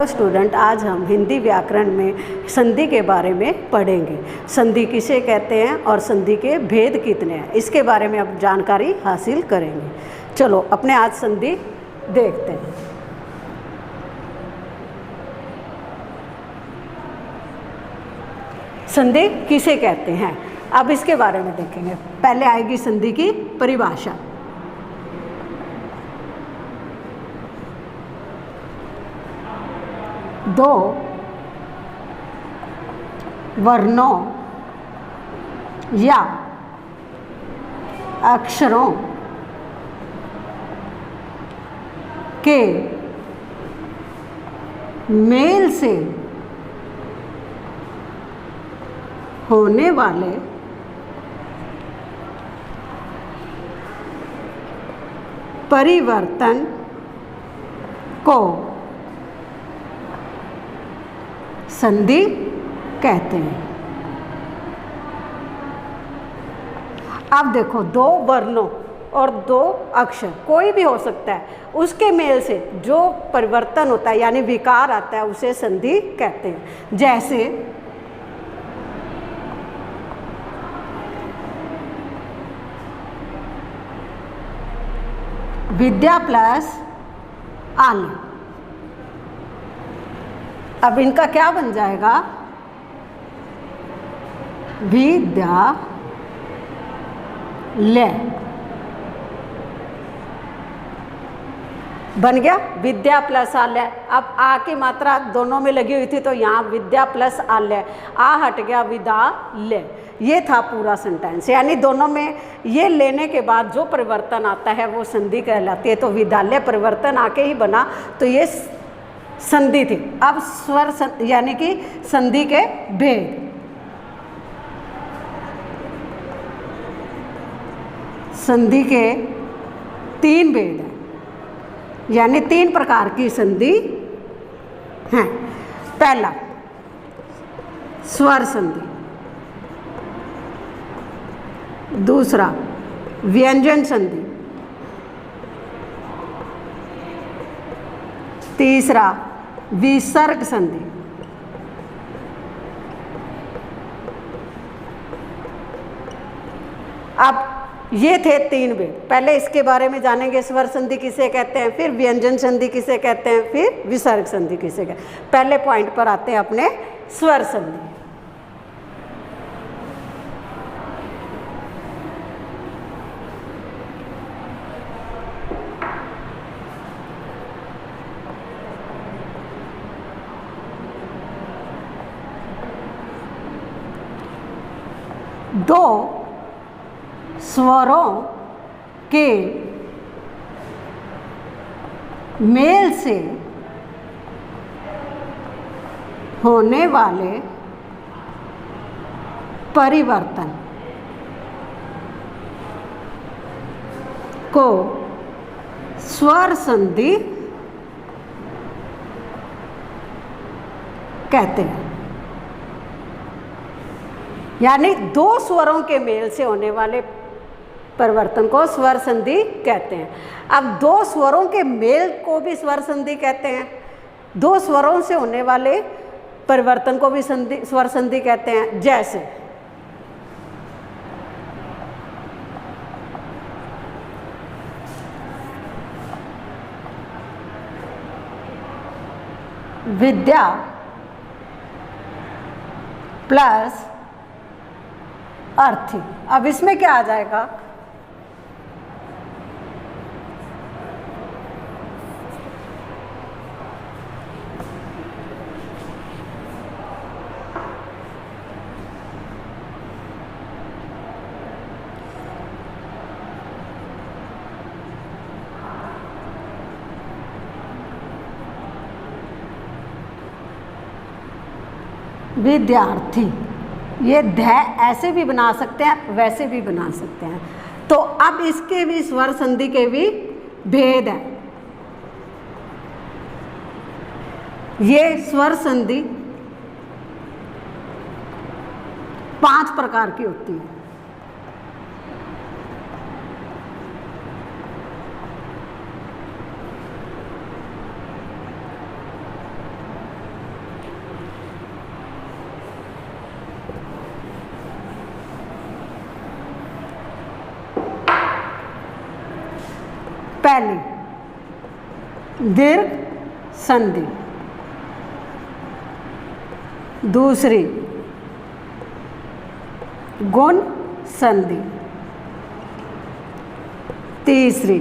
Student, आज हम हिंदी व्याकरण में संधि के बारे में पढ़ेंगे। संधि किसे कहते हैं और संधि के भेद कितने हैं, इसके बारे में अब जानकारी हासिल करेंगे। चलो अपने आज संधि देखते हैं। संधि किसे कहते हैं, अब इसके बारे में देखेंगे। पहले आएगी संधि की परिभाषा। दो वर्णों या अक्षरों के मेल से होने वाले परिवर्तन को संधि कहते हैं। अब देखो, दो वर्णों और दो अक्षर कोई भी हो सकता है, उसके मेल से जो परिवर्तन होता है यानी विकार आता है उसे संधि कहते हैं। जैसे विद्या प्लस आल्य, अब इनका क्या बन जाएगा, विद्यालय। बन गया विद्या प्लस आल्य। अब आ की मात्रा दोनों में लगी हुई थी तो यहाँ विद्या प्लस आल्य, आ हट गया विद्यालय। ये था पूरा सेंटेंस, यानी दोनों में ये लेने के बाद जो परिवर्तन आता है वो संधि कहलाती है। तो विद्यालय परिवर्तन आके ही बना तो ये संधि थी। अब स्वर यानी कि संधि के भेद। संधि के तीन भेद हैं, यानी तीन प्रकार की संधि हैं। पहला स्वर संधि, दूसरा व्यंजन संधि, तीसरा विसर्ग संधि। अब ये थे तीन भेद। पहले इसके बारे में जानेंगे, स्वर संधि किसे कहते हैं, फिर व्यंजन संधि किसे कहते हैं, फिर विसर्ग संधि किसे कहते हैं। पहले पॉइंट पर आते हैं अपने स्वर संधि। दो स्वरों के मेल से होने वाले परिवर्तन को स्वर संधि कहते हैं। यानी दो स्वरों के मेल से होने वाले परिवर्तन को स्वर संधि कहते हैं। अब दो स्वरों के मेल को भी स्वर संधि कहते हैं, दो स्वरों से होने वाले परिवर्तन को भी स्वर संधि कहते हैं। जैसे विद्या प्लस अर्थी। अब इसमें क्या आ जाएगा, विद्यार्थी। ये ध ऐसे भी बना सकते हैं, वैसे भी बना सकते हैं। तो अब इसके भी स्वर संधि के भी भेद हैं। ये स्वर संधि 5 प्रकार की होती है। पहली दीर्घ संधि, दूसरी गुण संधि, तीसरी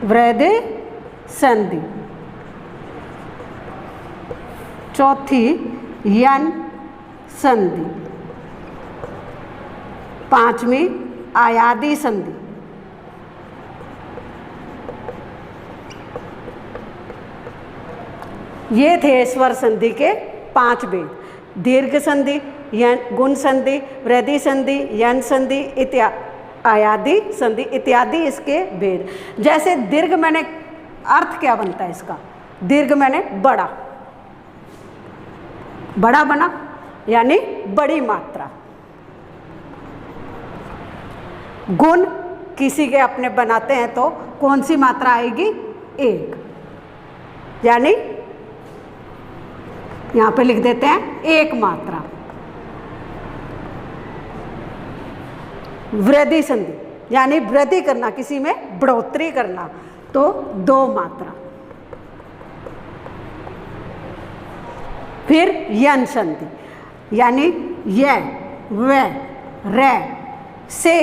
वृद्धि संधि, चौथी यन संधि, पांचवी आयादी संधि। ये थे स्वर संधि के 5 भेद, दीर्घ संधि, यन गुण संधि, वृद्धि संधि, यन संधि, आयादी संधि इत्यादि इसके भेद। जैसे दीर्घ मैंने अर्थ क्या बनता है इसका, दीर्घ मैंने बड़ा, बड़ा बना यानी बड़ी मात्रा। गुण किसी के अपने बनाते हैं तो कौन सी मात्रा आएगी, एक, यानी यहां पे लिख देते हैं एक मात्रा। वृद्धि संधि यानी वृद्धि करना, किसी में बढ़ोतरी करना, तो 2 मात्रा। फिर यन संधि यानी य, व, र से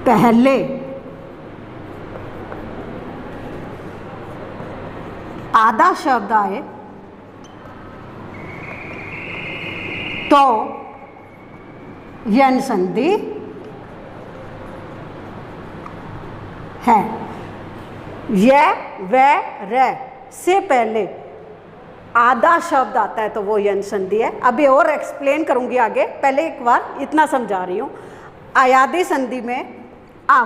पहले आधा शब्द आए तो यन संधि है। य, व, र से पहले आधा शब्द आता है तो वो यन संधि है। अभी और एक्सप्लेन करूंगी आगे, पहले एक बार इतना समझा रही हूं। आयादी संधि में आ,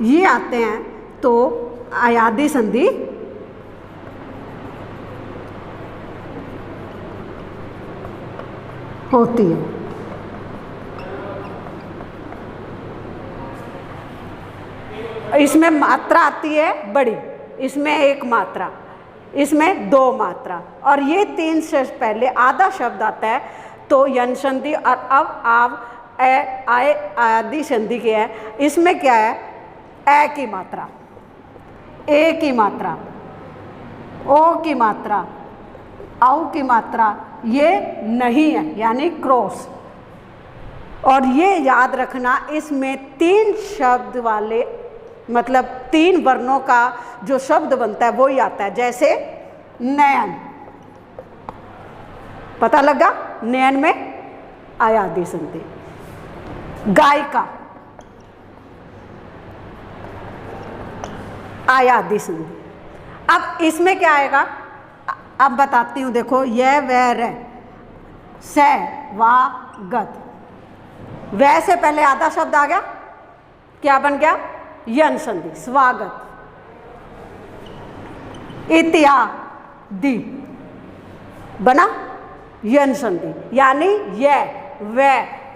ये आते हैं तो आयादी संधि होती है। इसमें मात्रा आती है बड़ी, इसमें 1 मात्रा, इसमें 2 मात्रा, और ये 3 से पहले आधा शब्द आता है तो यन संधि। और अब आव, आय आदि संधि के है, इसमें क्या है, ए की मात्रा, ए की मात्रा, ओ की मात्रा, औ की मात्रा ये नहीं है, यानी क्रॉस। और ये याद रखना, इसमें 3 शब्द वाले, मतलब 3 वर्णों का जो शब्द बनता है वो ही आता है। जैसे नयन, पता लगा, नयन में आयादी संधि। गायिका, आयादी संधि। अब इसमें क्या आएगा, अब बताती हूं, देखो य, व, र, स, वा, गत। वै से पहले आधा शब्द आ गया, क्या बन गया, यन संधि, स्वागत। इत्यादि बना यन संधि, यानी य, व,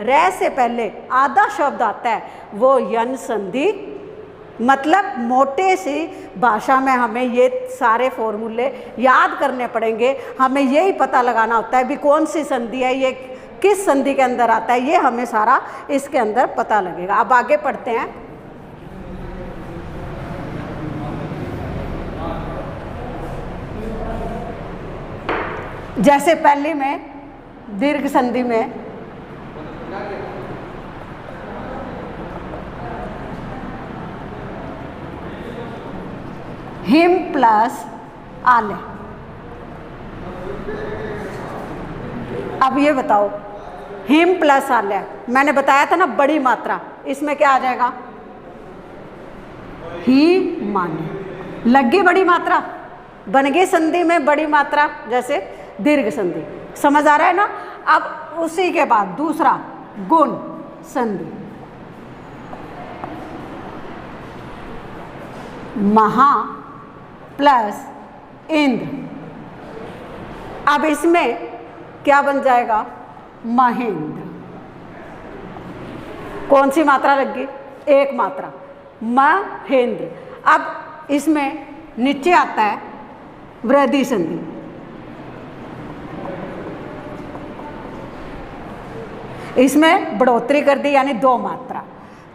र से पहले आधा शब्द आता है वो यन संधि। मतलब मोटे सी भाषा में हमें ये सारे फॉर्मूले याद करने पड़ेंगे, हमें यही पता लगाना होता है भी कौन सी संधि है, ये किस संधि के अंदर आता है, ये हमें सारा इसके अंदर पता लगेगा। अब आगे पढ़ते हैं। जैसे पहली में दीर्घ संधि में हिम प्लस आले। अब ये बताओ, हिम प्लस आले, मैंने बताया था ना बड़ी मात्रा, इसमें क्या आ जाएगा, ही माने। लग गई बड़ी मात्रा, बन गई संधि में बड़ी मात्रा, जैसे दीर्घ संधि। समझ आ रहा है ना। अब उसी के बाद दूसरा गुण संधि, महा प्लस इंद्र। अब इसमें क्या बन जाएगा, महेंद्र। कौन सी मात्रा लग गई, 1 मात्रा, महेंद्र। अब इसमें नीचे आता है वृद्धि संधि, इसमें बढ़ोतरी कर दी यानी 2 मात्रा,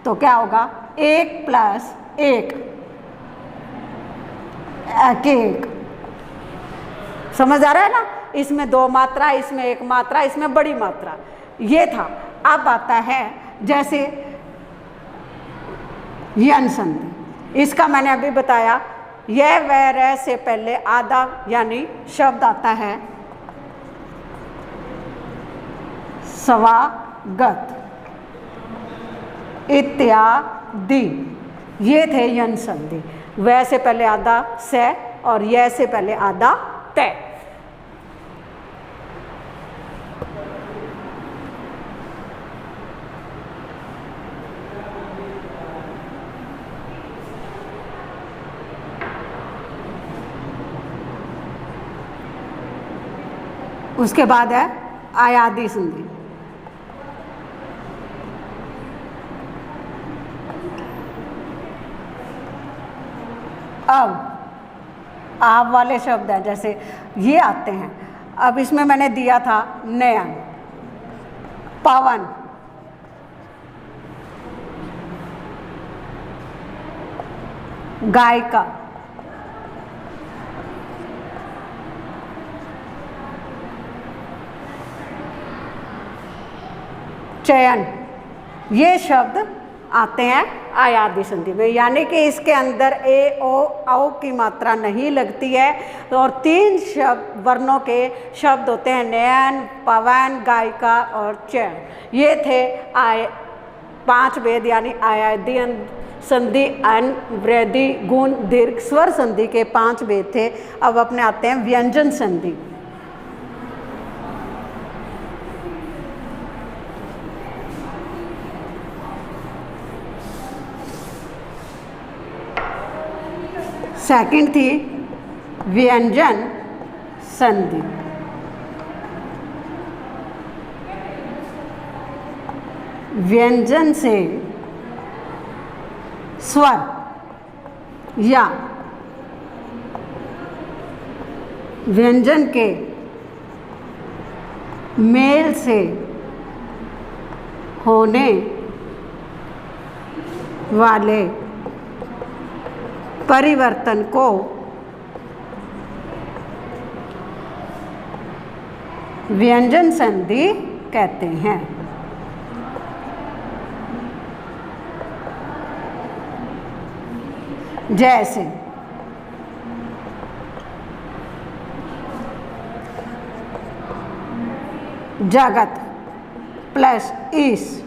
तो क्या होगा 1 + 1 1। समझ आ रहा है ना, इसमें 2 मात्रा, इसमें 1 मात्रा, इसमें बड़ी मात्रा, ये था। अब आता है जैसे यन संधि, इसका मैंने अभी बताया, यह वह रह से पहले आधा यानी शब्द आता है स्वागत इत्यादि, ये थे यन संधि। वह से पहले आधा से और यह से पहले आधा तय। उसके बाद है आयादी संधि। अब आप वाले शब्द हैं जैसे ये आते हैं। अब इसमें मैंने दिया था नयन, पवन, गायिका, चयन, ये शब्द आते हैं आयादी संधि में, यानी कि इसके अंदर ए ओ औ की मात्रा नहीं लगती है और 3 शब्द वर्णों के शब्द होते हैं नयन, पवन, गायिका और चयन। ये थे 5 भेद यानी आयादी संधि, अन, वृद्धि, गुण, दीर्घ, स्वर संधि के 5 भेद थे। अब अपने आते हैं व्यंजन संधि। सेकंड थी व्यंजन संधि। व्यंजन से स्वर या व्यंजन के मेल से होने वाले परिवर्तन को व्यंजन संधि कहते हैं। जैसे जगत प्लस ईस।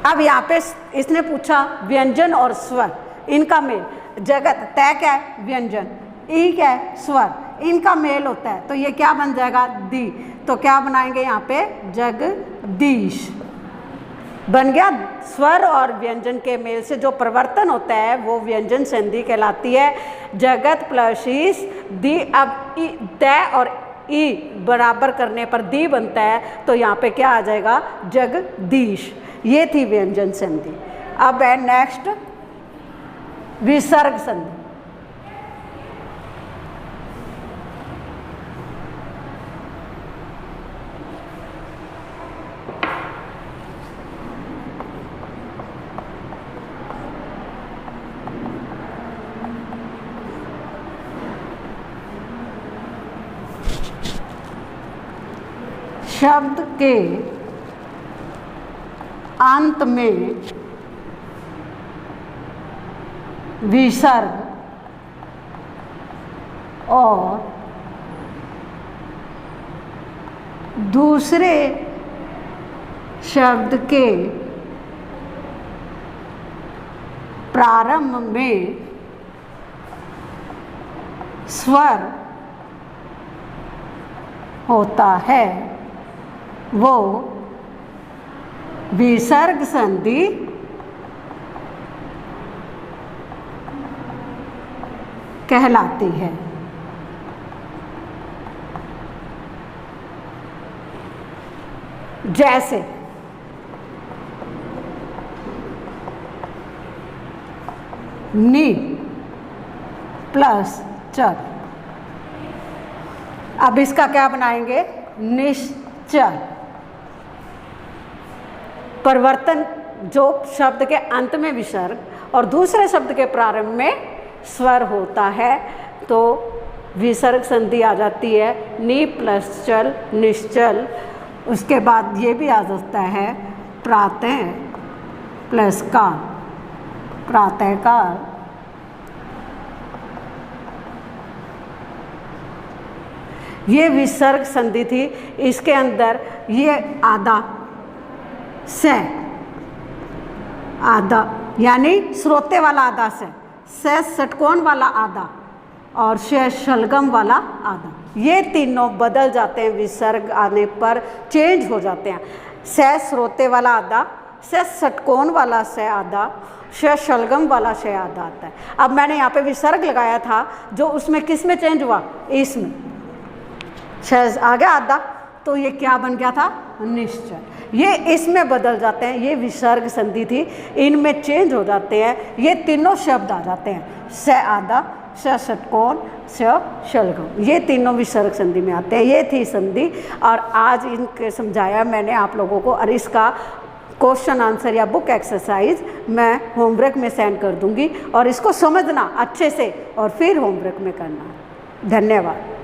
अब यहाँ पे इसने पूछा व्यंजन और स्वर, इनका मेल। जगत तय क्या है व्यंजन, ई क्या है स्वर, इनका मेल होता है तो ये क्या बन जाएगा दी। तो क्या बनाएंगे यहाँ पे जगदीश बन गया। स्वर और व्यंजन के मेल से जो परिवर्तन होता है वो व्यंजन संधि कहलाती है। जगत प्लस ईस दी। अब तय और ई बराबर करने पर दी बनता है तो यहाँ पे क्या आ जाएगा जगदीश। ये थी व्यंजन संधि। अब है नेक्स्ट विसर्ग संधि। शब्द के अंत में विसर्ग और दूसरे शब्द के प्रारंभ में स्वर होता है वो विसर्ग संधि कहलाती है। जैसे नी प्लस चल। अब इसका क्या बनाएंगे निश्चल। परिवर्तन जो शब्द के अंत में विसर्ग और दूसरे शब्द के प्रारंभ में स्वर होता है तो विसर्ग संधि आ जाती है नि प्लस चल निश्चल। उसके बाद ये भी आ जाता है प्रातः प्लस काल, प्रातःकाल। ये विसर्ग संधि थी। इसके अंदर ये आधा से आधा यानी श्रोते वाला आधा से षटकोण वाला आधा और से शलगम वाला आधा, ये तीनों बदल जाते हैं विसर्ग आने पर, चेंज हो जाते हैं। से श्रोते वाला आधा, से षटकोण वाला से आधा, से शलगम वाला से आधा आता है। अब मैंने यहाँ पे विसर्ग लगाया था जो उसमें किस में चेंज हुआ, इसमें से आ गया आधा, तो ये क्या बन गया था, निश्चल। ये इसमें बदल जाते हैं, ये विसर्ग संधि थी, इनमें चेंज हो जाते हैं, ये तीनों शब्द आ जाते हैं से आधा, से षटकोण, से शलगम, ये तीनों विसर्ग संधि में आते हैं। ये थी संधि और आज इनके समझाया मैंने आप लोगों को। और इसका क्वेश्चन आंसर या बुक एक्सरसाइज मैं होमवर्क में सेंड कर दूंगी और इसको समझना अच्छे से और फिर होमवर्क में करना। धन्यवाद।